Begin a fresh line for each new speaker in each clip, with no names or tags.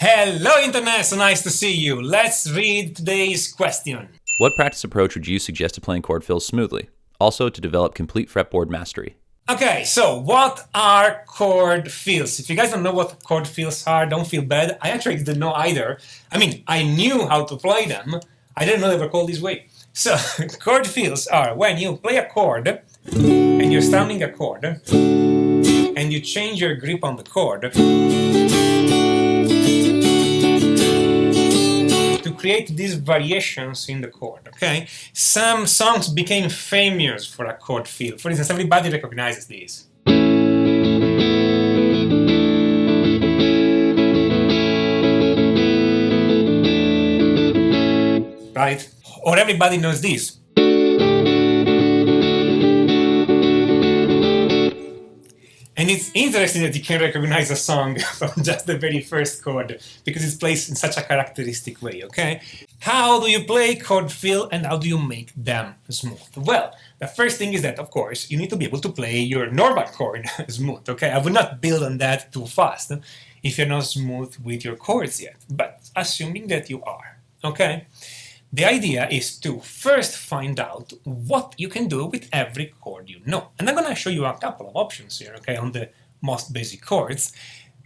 Hello Internet, so nice to see you. Let's read today's question.
What practice approach would you suggest to playing chord fills smoothly? Also to develop complete fretboard mastery.
Okay, so what are chord fills? If you guys don't know what chord fills are, don't feel bad. I actually didn't know either. I mean, I knew how to play them. I didn't know they were called this way. So, chord fills are when you play a chord and you're strumming a chord and you change your grip on the chord to create these variations in the chord, okay? Some songs became famous for a chord fill. For instance, everybody recognizes these. Right? Or everybody knows this. And it's interesting that you can recognize a song from just the very first chord because it's placed in such a characteristic way, okay? How do you play chord fill and how do you make them smooth? Well, the first thing is that, of course, you need to be able to play your normal chord smooth, okay? I would not build on that too fast if you're not smooth with your chords yet, but assuming that you are, okay? The idea is to first find out what you can do with every chord you know. And I'm going to show you a couple of options here, okay, on the most basic chords.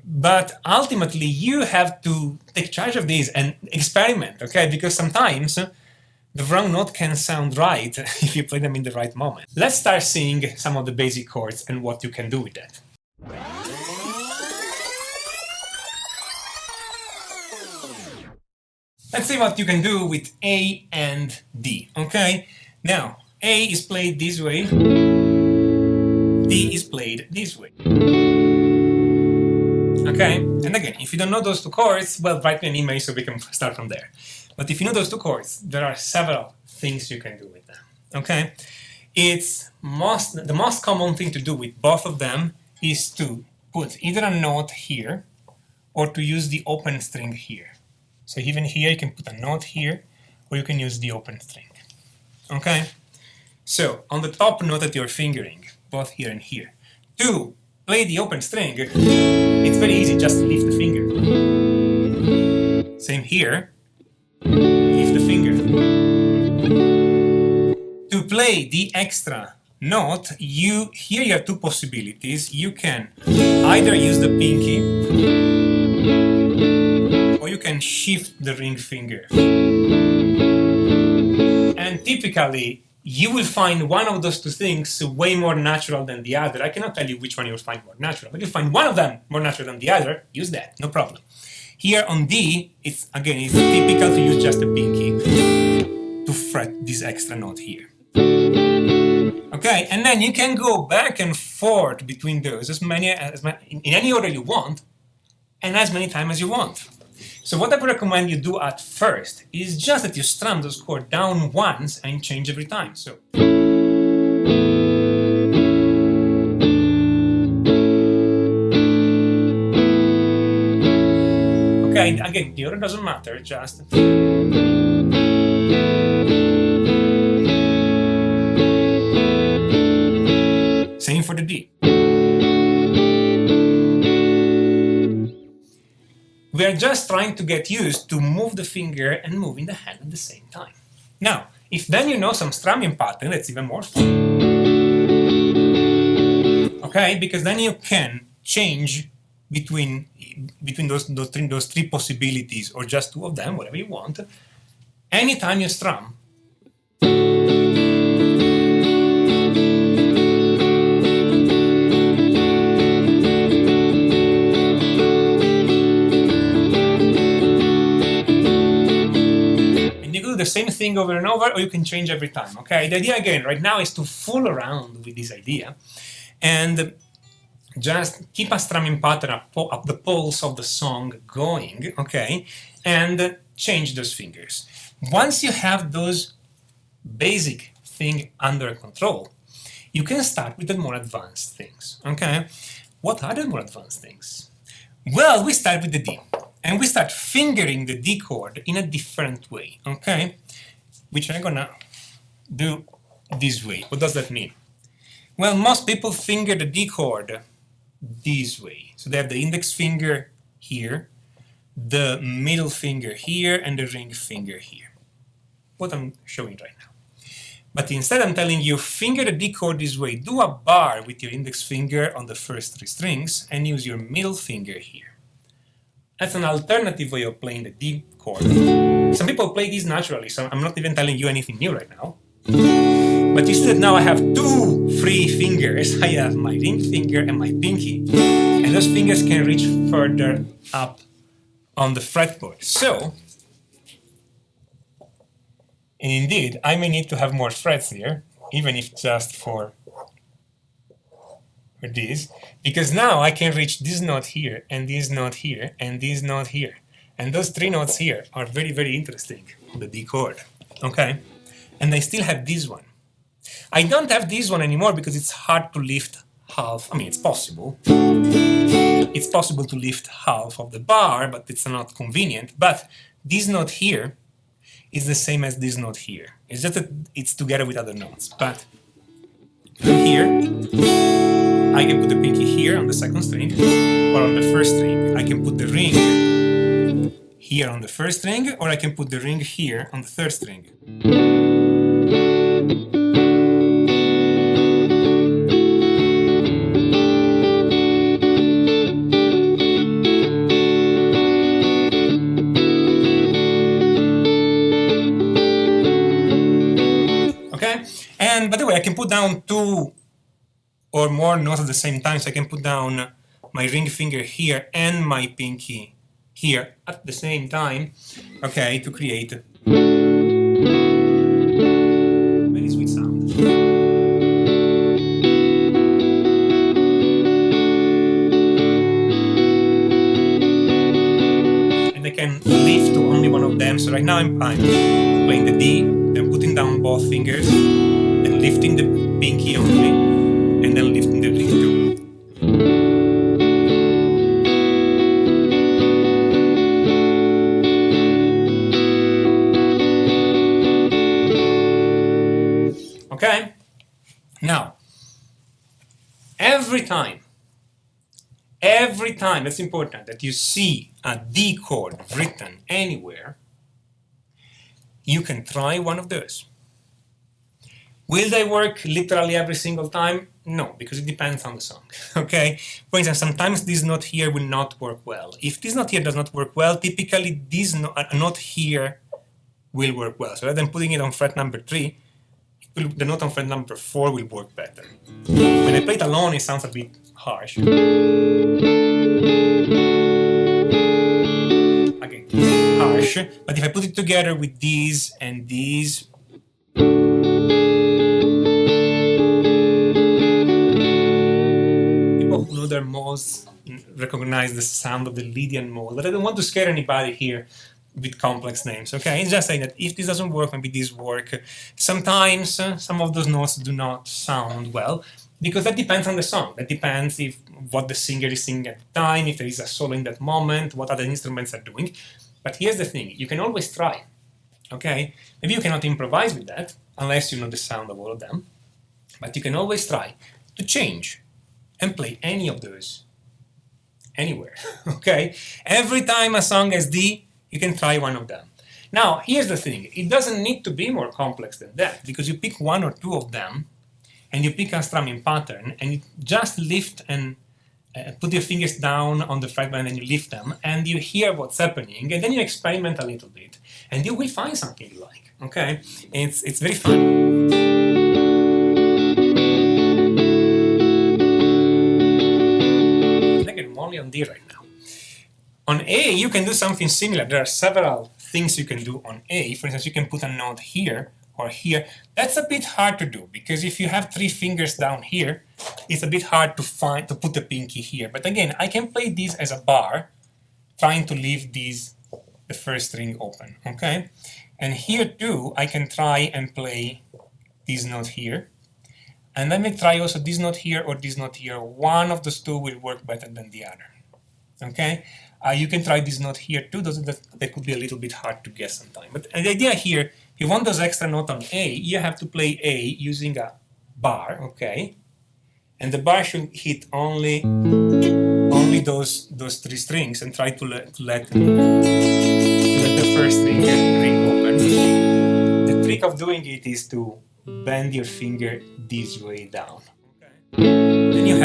But ultimately, you have to take charge of these and experiment, okay, because sometimes the wrong note can sound right if you play them in the right moment. Let's start seeing some of the basic chords and what you can do with that. Let's see what you can do with A and D, okay? Now, A is played this way, D is played this way. Okay? And again, if you don't know those two chords, well, write me an email so we can start from there. But if you know those two chords, there are several things you can do with them, okay? The most common thing to do with both of them is to put either a note here or to use the open string here. So even here, you can put a note here, or you can use the open string, okay? So on the top note that you're fingering, both here and here, to play the open string, it's very easy, just lift the finger. Same here, lift the finger. To play the extra note, here you have two possibilities. You can either use the pinky, you can shift the ring finger. And typically, you will find one of those two things way more natural than the other. I cannot tell you which one you'll find more natural, but you'll find one of them more natural than the other, use that, no problem. Here on D, it's typical to use just the pinky to fret this extra note here. Okay, and then you can go back and forth between those in any order you want, and as many times as you want. So what I would recommend you do at first is just that you strum those chords down once and change every time. So. Okay, again, the order doesn't matter, just. Same for the D. We are just trying to get used to move the finger and moving the hand at the same time. Now, if then you know some strumming pattern, that's even more fun. Okay, because then you can change between those three possibilities, or just two of them, whatever you want, anytime you strum. The same thing over and over, or you can change every time, okay? The idea, again, right now is to fool around with this idea and just keep a strumming pattern up the pulse of the song going, okay? And change those fingers. Once you have those basic things under control, you can start with the more advanced things, okay? What are the more advanced things? Well, we start with the D. And we start fingering the D chord in a different way, okay? Which I'm gonna do this way. What does that mean? Well, most people finger the D chord this way. So they have the index finger here, the middle finger here and the ring finger here. What I'm showing right now. But instead I'm telling you, finger the D chord this way, do a bar with your index finger on the first 3 strings and use your middle finger here. That's an alternative way of playing the D chord. Some people play this naturally, so I'm not even telling you anything new right now. But you see that now I have 2 free fingers. I have my ring finger and my pinky. And those fingers can reach further up on the fretboard. So, and indeed, I may need to have more frets here, even if just for this, because now I can reach this note here, and this note here, and this note here. And those 3 notes here are very, very interesting on the D chord, okay? And I still have this one. I don't have this one anymore because it's hard to lift half. I mean, it's possible. It's possible to lift half of the bar, but it's not convenient. But this note here is the same as this note here. It's just that it's together with other notes. But here, I can put the pinky here on the second string, or on the first string. I can put the ring here on the first string, or I can put the ring here on the third string. And by the way, I can put down 2 or more notes at the same time, so I can put down my ring finger here and my pinky here at the same time, okay, to create a very sweet sound. And I can lift to only one of them, so right now I'm playing the D, then putting down both fingers, and lifting the pinky only, and then lifting the ring too. Okay? Now, every time, that's important, that you see a D chord written anywhere, you can try one of those. Will they work literally every single time? No, because it depends on the song, okay? For instance, sometimes this note here will not work well. If this note here does not work well, typically this note here will work well. So rather than putting it on fret number 3, the note on fret number 4 will work better. When I play it alone, it sounds a bit harsh. Again, harsh, but if I put it together with these and these, their modes recognize the sound of the Lydian mode, but I don't want to scare anybody here with complex names, okay? It's just saying that if this doesn't work, maybe this work. Sometimes some of those notes do not sound well, because that depends on the song. That depends if what the singer is singing at the time, if there is a solo in that moment, what other instruments are doing. But here's the thing, you can always try, okay? Maybe you cannot improvise with that, unless you know the sound of all of them, but you can always try to change and play any of those, anywhere, okay? Every time a song has D, you can try one of them. Now, here's the thing, it doesn't need to be more complex than that, because you pick 1 or 2 of them, and you pick a strumming pattern, and you just lift and put your fingers down on the fretboard and you lift them, and you hear what's happening, and then you experiment a little bit, and you will find something you like, okay? It's very fun. Only on D right now. On A, you can do something similar. There are several things you can do on A. For instance, you can put a note here or here. That's a bit hard to do, because if you have 3 fingers down here, it's a bit hard to put the pinky here. But again, I can play this as a bar, trying to leave the first string open, okay? And here too, I can try and play this note here. And let me try also this note here or this note here. One of those 2 will work better than the other, okay? You can try this note here too. That could be a little bit hard to guess sometimes. But the idea here, if you want those extra notes on A, you have to play A using a bar, okay? And the bar should hit only only those three strings and try to let the first string ring open. The trick of doing it is to bend your finger this way down. Okay. Then you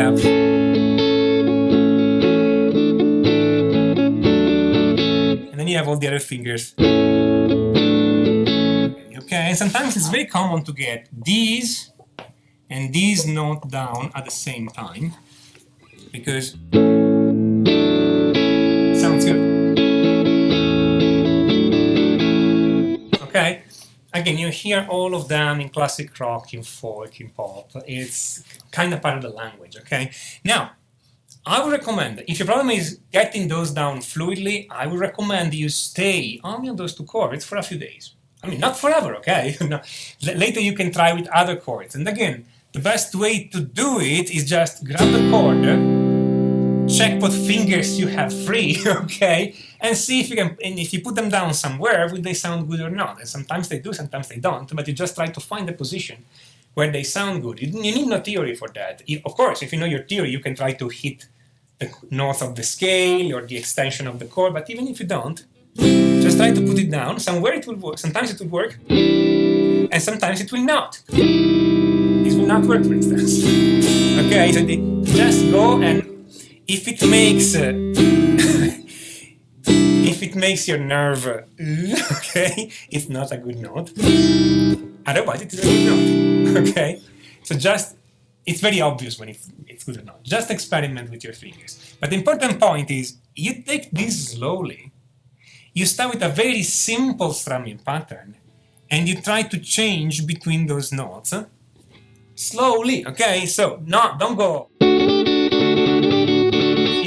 have all the other fingers. Okay, and sometimes it's very common to get these and these note down at the same time because it sounds good. Okay, again, you hear all of them in classic rock, in folk, in pop. It's kind of part of the language. Okay, now I would recommend, if your problem is getting those down fluidly, I would recommend you stay only on those two chords for a few days. I mean, not forever, okay? Later you can try with other chords. And again, the best way to do it is just grab the chord, check what fingers you have free, okay? And see if you can, and if you put them down somewhere, will they sound good or not? And sometimes they do, sometimes they don't, but you just try to find the position where they sound good. You need no theory for that. Of course, if you know your theory, you can try to hit the notes of the scale or the extension of the chord, but even if you don't, just try to put it down. Somewhere it will work. Sometimes it will work, and sometimes it will not. This will not work, for instance. Okay, so just go, and if it makes your nerve, okay, it's not a good note. Otherwise, it is a good note. Okay, so just. It's very obvious when it's good or not. Just experiment with your fingers. But the important point is, you take this slowly. You start with a very simple strumming pattern, and you try to change between those notes slowly, okay? So, don't go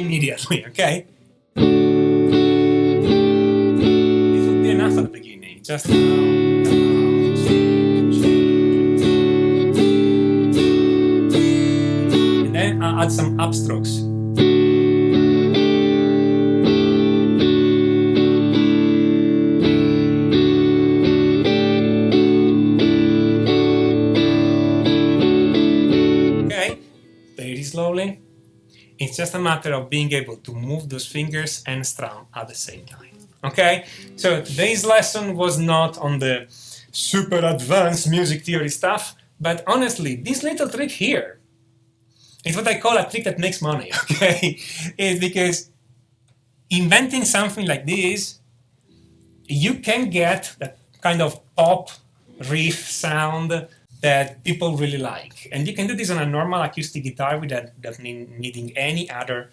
immediately, okay? This would be enough at the beginning. Just add some upstrokes. Okay, very slowly. It's just a matter of being able to move those fingers and strum at the same time. Okay, so today's lesson was not on the super advanced music theory stuff, but honestly, this little trick here, it's what I call a trick that makes money, okay? It's because inventing something like this, you can get that kind of pop riff sound that people really like. And you can do this on a normal acoustic guitar without needing any other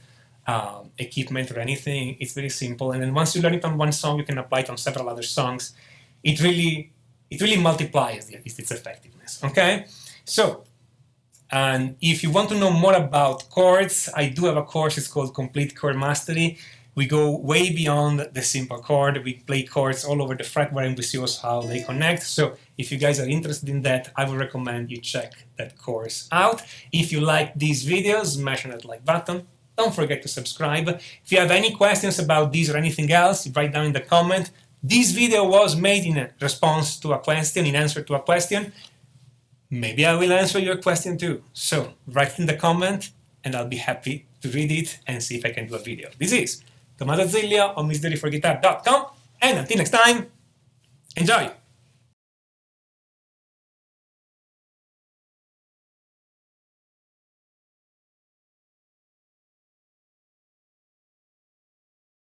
equipment or anything. It's very simple. And then once you learn it on one song, you can apply it on several other songs. It really multiplies its effectiveness, okay? So, and if you want to know more about chords, I do have a course. It's called Complete Chord Mastery. We go way beyond the simple chord. We play chords all over the fretboard and we see also how they connect. So if you guys are interested in that, I would recommend you check that course out. If you like these videos, smash on that like button. Don't forget to subscribe. If you have any questions about this or anything else, write down in the comment. This video was made in response to a question, in answer to a question. Maybe I will answer your question too. So write in the comment and I'll be happy to read it and see if I can do a video. This is Tommaso Ziglia on MissDailyForGuitar.com, and until next time, enjoy!